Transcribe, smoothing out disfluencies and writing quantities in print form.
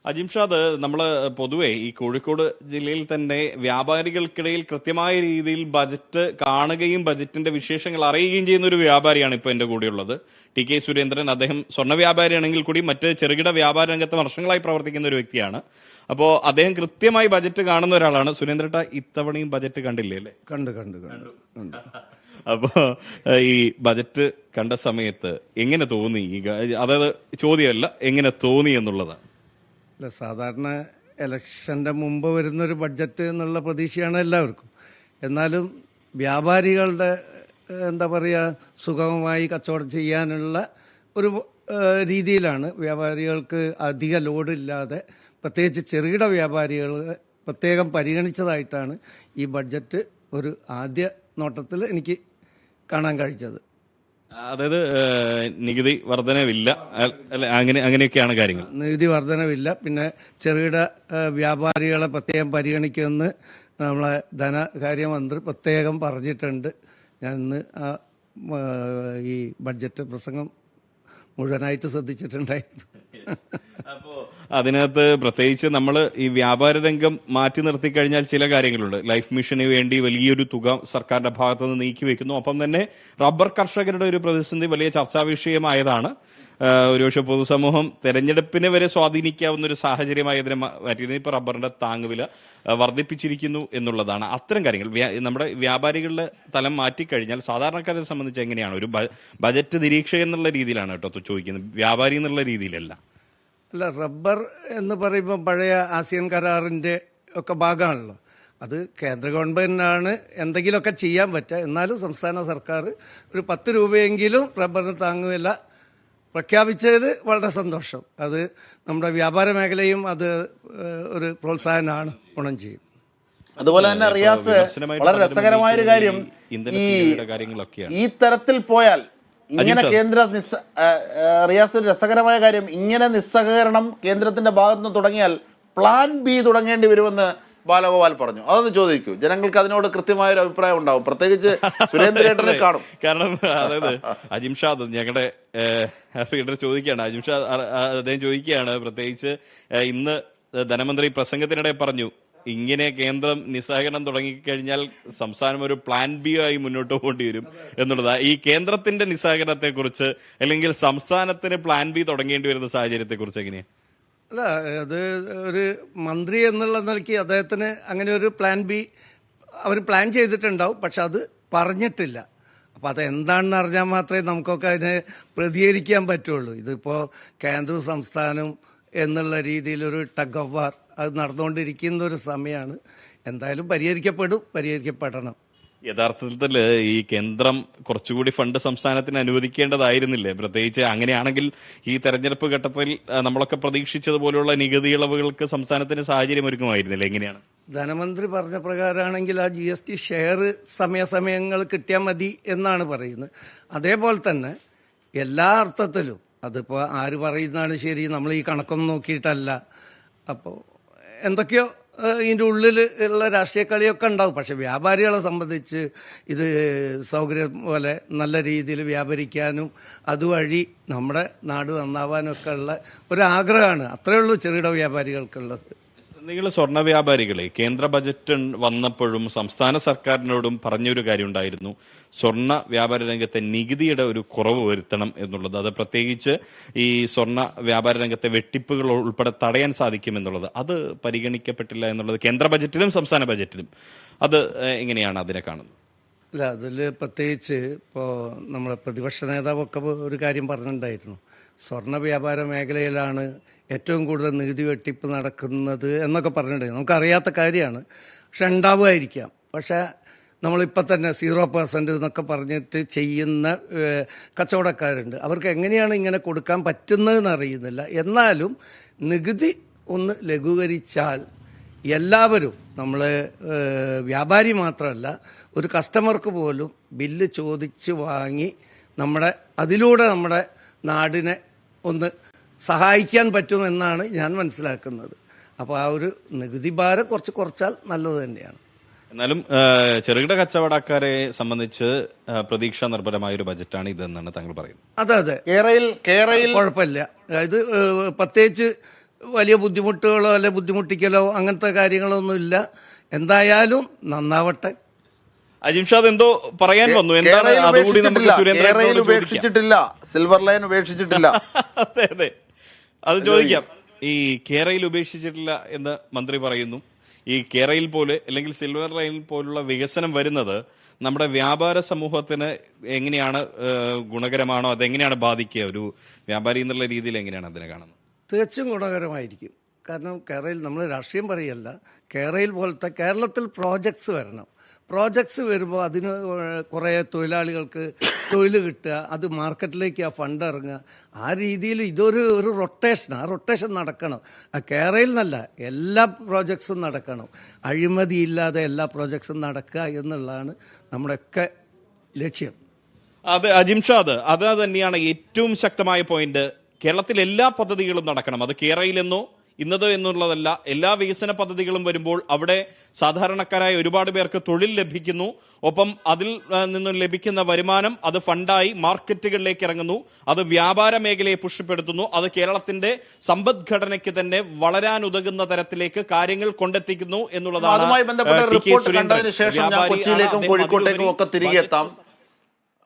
അജിംഷാദ്, നമ്മൾ പൊതുവെ ഈ കോഴിക്കോട് ജില്ലയിൽ തന്നെ വ്യാപാരികൾക്കിടയിൽ കൃത്യമായ രീതിയിൽ ബജറ്റ് കാണുകയും ബജറ്റിന്റെ വിശേഷങ്ങൾ അറിയുകയും ചെയ്യുന്ന ഒരു വ്യാപാരിയാണ് ഇപ്പോൾ എൻ്റെ കൂടെയുള്ളത്. ടി.കെ. സുരേന്ദ്രൻ. അദ്ദേഹം സ്വർണ്ണ വ്യാപാരിയാണെങ്കിൽ കൂടി മറ്റ് ചെറുകിട വ്യാപാര രംഗത്ത് വർഷങ്ങളായി പ്രവർത്തിക്കുന്ന ഒരു വ്യക്തിയാണ്. അപ്പോൾ അദ്ദേഹം കൃത്യമായി ബജറ്റ് കാണുന്ന ഒരാളാണ്. സുരേന്ദ്രട്ട, ഇത്തവണയും ബജറ്റ് കണ്ടില്ലേ അല്ലേ? കണ്ടു. അപ്പോ ഈ ബജറ്റ് കണ്ട സമയത്ത് എങ്ങനെ തോന്നി? അതായത് ചോദ്യമല്ല, എങ്ങനെ തോന്നി എന്നുള്ളതാണ്. അല്ല, സാധാരണ ഇലക്ഷൻ്റെ മുമ്പ് വരുന്നൊരു ബഡ്ജറ്റ് എന്നുള്ള പ്രതീക്ഷയാണ് എല്ലാവർക്കും. എന്നാലും വ്യാപാരികളുടെ എന്താ പറയുക, സുഗമമായി കച്ചവടം ചെയ്യാനുള്ള ഒരു രീതിയിലാണ് വ്യാപാരികൾക്ക് അധിക ലോഡില്ലാതെ, പ്രത്യേകിച്ച് ചെറുകിട വ്യാപാരികൾ പ്രത്യേകം പരിഗണിച്ചതായിട്ടാണ് ഈ ബഡ്ജറ്റ് ഒരു ആദ്യ നോട്ടത്തിൽ എനിക്ക് കാണാൻ കഴിച്ചത്. അതായത് നികുതി വർധനവില്ല, അല്ലെ? അങ്ങനെയൊക്കെയാണ് കാര്യങ്ങൾ. നികുതി വർധനവില്ല, പിന്നെ ചെറുകിട വ്യാപാരികളെ പ്രത്യേകം പരിഗണിക്കുമെന്ന് നമ്മളെ ധനകാര്യമന്ത്രി പ്രത്യേകം പറഞ്ഞിട്ടുണ്ട്. ഞാൻ ഇന്ന് ഈ ബഡ്ജറ്റ് പ്രസംഗം മുഴുവനായിട്ട് ശ്രദ്ധിച്ചിട്ടുണ്ടായിരുന്നു. അപ്പോ അതിനകത്ത് പ്രത്യേകിച്ച് നമ്മൾ ഈ വ്യാപാര രംഗം മാറ്റി നിർത്തി കഴിഞ്ഞാൽ ചില കാര്യങ്ങളുണ്ട്. ലൈഫ് മിഷന് വേണ്ടി വലിയൊരു തുക സർക്കാരിന്റെ ഭാഗത്തു നിന്ന് നീക്കി വെക്കുന്നു. ഒപ്പം തന്നെ റബ്ബർ കർഷകരുടെ ഒരു പ്രതിസന്ധി വലിയ ചർച്ചാ വിഷയമായതാണ്. ഒരുപക്ഷെ പൊതുസമൂഹം തെരഞ്ഞെടുപ്പിനെ വരെ സ്വാധീനിക്കാവുന്ന ഒരു സാഹചര്യമായി അതിനെ മാറ്റിയിരുന്നു. ഇപ്പൊ റബ്ബറിന്റെ താങ്ങുവില വർദ്ധിപ്പിച്ചിരിക്കുന്നു എന്നുള്ളതാണ്. അത്തരം കാര്യങ്ങൾ നമ്മുടെ വ്യാപാരികളുടെ തലം മാറ്റിക്കഴിഞ്ഞാൽ സാധാരണക്കാരെ സംബന്ധിച്ച് എങ്ങനെയാണ്? ഒരു ബജറ്റ് നിരീക്ഷകൻ എന്നുള്ള രീതിയിലാണ് കേട്ടോ ചോദിക്കുന്നത്, വ്യാപാരി എന്നുള്ള രീതിയിലല്ല. അല്ല, റബ്ബർ എന്ന് പറയുമ്പോൾ പഴയ ആസിയൻ കരാറിൻ്റെ ഒക്കെ ഭാഗമാണല്ലോ. അത് കേന്ദ്ര ഗവൺമെൻറ്റിനാണ് എന്തെങ്കിലുമൊക്കെ ചെയ്യാൻ പറ്റുക. എന്നാലും സംസ്ഥാന സർക്കാർ ഒരു 10 രൂപയെങ്കിലും റബ്ബറിന് താങ്ങുവില പ്രഖ്യാപിച്ചതിൽ വളരെ സന്തോഷം. അത് നമ്മുടെ വ്യാപാര മേഖലയും അത് ഒരു പ്രോത്സാഹനമാണ്, ഗുണം ചെയ്യും. അതുപോലെ തന്നെ റിയാസ്, വളരെ രസകരമായൊരു കാര്യം, ഈ തരത്തിൽ പോയാൽ ഇങ്ങനെ റിയാസ്, ഒരു രസകരമായ കാര്യം, ഇങ്ങനെ നിസ്സഹകരണം കേന്ദ്രത്തിന്റെ ഭാഗത്തുനിന്ന് തുടങ്ങിയാൽ പ്ലാൻ ബി തുടങ്ങേണ്ടി വരുമെന്ന് ബാലഗോപാൽ പറഞ്ഞു. അതൊന്ന് ചോദിക്കൂ. ജനങ്ങൾക്ക് അതിനോട് കൃത്യമായൊരു അഭിപ്രായം ഉണ്ടാവും, പ്രത്യേകിച്ച് സുരേന്ദ്രേട്ടനെ കാണും. കാരണം അതായത് അജിംഷാദ്, ഞങ്ങളുടെ റീഡർ ചോദിക്കുകയാണ്, അജിംഷാദ് അദ്ദേഹം ചോദിക്കുകയാണ്, പ്രത്യേകിച്ച് ഇന്ന് ധനമന്ത്രി പ്രസംഗത്തിനിടെ പറഞ്ഞു, ഇങ്ങനെ കേന്ദ്രം നിസ്സഹകരണം തുടങ്ങിക്കഴിഞ്ഞാൽ സംസ്ഥാനം ഒരു പ്ലാൻ ബി ആയി മുന്നോട്ട് പോകേണ്ടി വരും എന്നുള്ളതാ. ഈ കേന്ദ്രത്തിന്റെ നിസ്സഹകരണത്തെ കുറിച്ച്, അല്ലെങ്കിൽ സംസ്ഥാനത്തിന് പ്ലാൻ ബി തുടങ്ങേണ്ടി വരുന്ന സാഹചര്യത്തെ കുറിച്ച് എങ്ങനെയാ? അല്ല, അത് ഒരു മന്ത്രി എന്നുള്ള നിലയ്ക്ക് അദ്ദേഹത്തിന് അങ്ങനെ ഒരു പ്ലാൻ ബി അവർ പ്ലാൻ ചെയ്തിട്ടുണ്ടാവും, പക്ഷെ അത് പറഞ്ഞിട്ടില്ല. അപ്പം അതെന്താണെന്ന് അറിഞ്ഞാൽ മാത്രമേ നമുക്കൊക്കെ അതിനെ പ്രതികരിക്കാൻ പറ്റുള്ളൂ. ഇതിപ്പോൾ കേന്ദ്രവും സംസ്ഥാനവും എന്നുള്ള രീതിയിലൊരു ടഗ് ഓഫ് വാർ അത് നടന്നുകൊണ്ടിരിക്കുന്ന ഒരു സമയമാണ്. എന്തായാലും പരിഹരിക്കപ്പെടണം. യഥാർത്ഥത്തിൽ ഈ കേന്ദ്രം കുറച്ചുകൂടി ഫണ്ട് സംസ്ഥാനത്തിന് അനുവദിക്കേണ്ടതായിരുന്നില്ലേ? പ്രത്യേകിച്ച് അങ്ങനെയാണെങ്കിൽ ഈ തെരഞ്ഞെടുപ്പ് ഘട്ടത്തിൽ നമ്മളൊക്കെ പ്രതീക്ഷിച്ചതുപോലുള്ള നികുതി ഇളവുകൾക്ക് സംസ്ഥാനത്തിന് സാഹചര്യം ഒരുക്കുമായിരുന്നില്ല. എങ്ങനെയാണ്? ധനമന്ത്രി പറഞ്ഞ പ്രകാരമാണെങ്കിൽ ആ GST ഷെയർ സമയങ്ങൾ കിട്ടിയാൽ മതി എന്നാണ് പറയുന്നത്. അതേപോലെ തന്നെ എല്ലാ അർത്ഥത്തിലും അതിപ്പോൾ ആര് പറയുന്നതാണ് ശരി, നമ്മൾ ഈ കണക്കൊന്നും നോക്കിയിട്ടല്ല. അപ്പോൾ എന്തൊക്കെയോ ഇതിൻ്റെ ഉള്ളിൽ ഉള്ള രാഷ്ട്രീയ കളിയൊക്കെ ഉണ്ടാവും. പക്ഷെ വ്യാപാരികളെ സംബന്ധിച്ച് ഇത് സൗകര്യം പോലെ നല്ല രീതിയിൽ വ്യാപരിക്കാനും അതുവഴി നമ്മുടെ നാട് നന്നാവാനൊക്കെ ഉള്ള ഒരാഗ്രഹമാണ്. അത്രയേ ഉള്ളൂ ചെറുകിട വ്യാപാരികൾക്കുള്ളത്. നിങ്ങൾ സ്വർണ്ണ വ്യാപാരികളെ കേന്ദ്ര ബജറ്റ് വന്നപ്പോഴും സംസ്ഥാന സർക്കാരിനോടും പറഞ്ഞൊരു കാര്യം ഉണ്ടായിരുന്നു, സ്വർണ്ണ വ്യാപാര രംഗത്തെ നികുതിയുടെ ഒരു കുറവ് വരുത്തണം എന്നുള്ളത്. അത് പ്രത്യേകിച്ച് ഈ സ്വർണ്ണ വ്യാപാര രംഗത്തെ വെട്ടിപ്പുകൾ ഉൾപ്പെടെ തടയാൻ സാധിക്കുമെന്നുള്ളത്. അത് പരിഗണിക്കപ്പെട്ടില്ല എന്നുള്ളത് കേന്ദ്ര ബജറ്റിലും സംസ്ഥാന ബജറ്റിലും. അത് എങ്ങനെയാണ് അതിനെ കാണുന്നത്? അല്ല, അതിൽ പ്രത്യേകിച്ച് ഇപ്പോൾ നമ്മുടെ പ്രതിപക്ഷ നേതാവൊക്കെ ഒരു കാര്യം പറഞ്ഞിട്ടുണ്ടായിരുന്നു, സ്വർണ്ണ വ്യാപാര മേഖലയിലാണ് ഏറ്റവും കൂടുതൽ നികുതി വെട്ടിപ്പ് നടക്കുന്നത് എന്നൊക്കെ പറഞ്ഞിട്ടുണ്ടെങ്കിൽ നമുക്കറിയാത്ത കാര്യമാണ്. പക്ഷെ ഉണ്ടാവുമായിരിക്കാം. പക്ഷേ നമ്മളിപ്പോൾ തന്നെ 0% എന്നൊക്കെ പറഞ്ഞിട്ട് ചെയ്യുന്ന കച്ചവടക്കാരുണ്ട്. അവർക്ക് എങ്ങനെയാണ് ഇങ്ങനെ കൊടുക്കാൻ പറ്റുന്നതെന്ന് അറിയുന്നില്ല. എന്നാലും നികുതി ഒന്ന് ലഘൂകരിച്ചാൽ എല്ലാവരും, നമ്മൾ വ്യാപാരി മാത്രമല്ല, ഒരു കസ്റ്റമർക്ക് പോലും ബില്ല് ചോദിച്ച് വാങ്ങി അതിലൂടെ നമ്മുടെ നാടിനെ ഒന്ന് സഹായിക്കാൻ പറ്റുമെന്നാണ് ഞാൻ മനസ്സിലാക്കുന്നത്. അപ്പോൾ ആ ഒരു നികുതി ഭാരം കുറച്ചാൽ നല്ലത് തന്നെയാണ്. എന്നാലും ചെറുകിട കച്ചവടക്കാരെ സംബന്ധിച്ച് പ്രതീക്ഷാ നിർഭരമായ ഒരു ബജറ്റാണ് ഇതെന്നാണ് താങ്കൾ പറയുന്നത്. അതെ, കുഴപ്പമില്ല. ഇത് പ്രത്യേകിച്ച് വലിയ ബുദ്ധിമുട്ടുകളോ അല്ലെ ബുദ്ധിമുട്ടിക്കലോ അങ്ങനത്തെ കാര്യങ്ങളൊന്നും ഇല്ല. എന്തായാലും നന്നാവട്ടെ. അജിംഷാദ് എന്തോ പറയാൻ വന്നു, എന്താണ് അതുകൂടി നമുക്ക് കേരളയിൽ ഉപേക്ഷിച്ചിട്ടില്ല, സിൽവർ ലൈൻ ഉപേക്ഷിച്ചിട്ടില്ല. അതെ അതെ, അത് ചോദിക്കാം. ഈ കേരളയിൽ ഉപേക്ഷിച്ചിട്ടില്ല എന്ന് മന്ത്രി പറയുന്നു. ഈ കേരളയിൽ പോലെ അല്ലെങ്കിൽ സിൽവർ ലൈൻ പോലുള്ള വികസനം വരുന്നത് നമ്മുടെ വ്യാപാര സമൂഹത്തിന് എങ്ങനെയാണ് ഗുണകരമാണോ, അതെങ്ങനെയാണ് ബാധിക്കുക? ഒരു വ്യാപാരി എന്നുള്ള രീതിയിൽ എങ്ങനെയാണ് അതിനെ കാണുന്നത്? തീർച്ചയായും ഗുണകരമായിരിക്കും. കാരണം കേരളയിൽ നമ്മൾ രാഷ്ട്രീയം പറയല്ല, കേരളയിൽ പോലത്തെ കേരളത്തിൽ പ്രോജക്ട്സ് വരണം. പ്രോജക്ട്സ് വരുമ്പോൾ അതിന് കുറേ തൊഴിലാളികൾക്ക് തൊഴിൽ കിട്ടുക, അത് മാർക്കറ്റിലേക്ക് ആ ഫണ്ട് ഇറങ്ങുക, ആ രീതിയിൽ ഇതൊരു റൊട്ടേഷൻ, ആ റൊട്ടേഷൻ നടക്കണം. കേരളയിൽ നിന്നല്ല, എല്ലാ പ്രോജക്ട്സും നടക്കണം. അഴിമതിയില്ലാതെ എല്ലാ പ്രോജക്ട്സും നടക്കുക എന്നുള്ളതാണ് നമ്മുടെയൊക്കെ ലക്ഷ്യം. അത് അജിംഷാദ്, അത് തന്നെയാണ് ഏറ്റവും ശക്തമായ പോയിന്റ്. കേരളത്തിൽ എല്ലാ പദ്ധതികളും നടക്കണം. അത് കേരളയിലെന്നോ ഇന്നത് എന്നുള്ളതല്ല. എല്ലാ വികസന പദ്ധതികളും വരുമ്പോൾ അവിടെ സാധാരണക്കാരായ ഒരുപാട് പേർക്ക് തൊഴിൽ ലഭിക്കുന്നു. ഒപ്പം അതിൽ നിന്നും ലഭിക്കുന്ന വരുമാനം അത് ഫണ്ടായി മാർക്കറ്റുകളിലേക്ക് ഇറങ്ങുന്നു. അത് വ്യാപാര മേഖലയെ പുഷ്ടിപ്പെടുത്തുന്നു. അത് കേരളത്തിന്റെ സമ്പദ്ഘടനയ്ക്ക് തന്നെ വളരാനുതകുന്ന തരത്തിലേക്ക് കാര്യങ്ങൾ കൊണ്ടെത്തിക്കുന്നു എന്നുള്ളതാണ്. അതുമായി ബന്ധപ്പെട്ട റിപ്പോർട്ട് കണ്ടതിന് ശേഷം ഞാൻ കൊച്ചിയിലേക്കും കോഴിക്കോട്ടേക്കും ഒക്കെ തിരികെ എത്താം.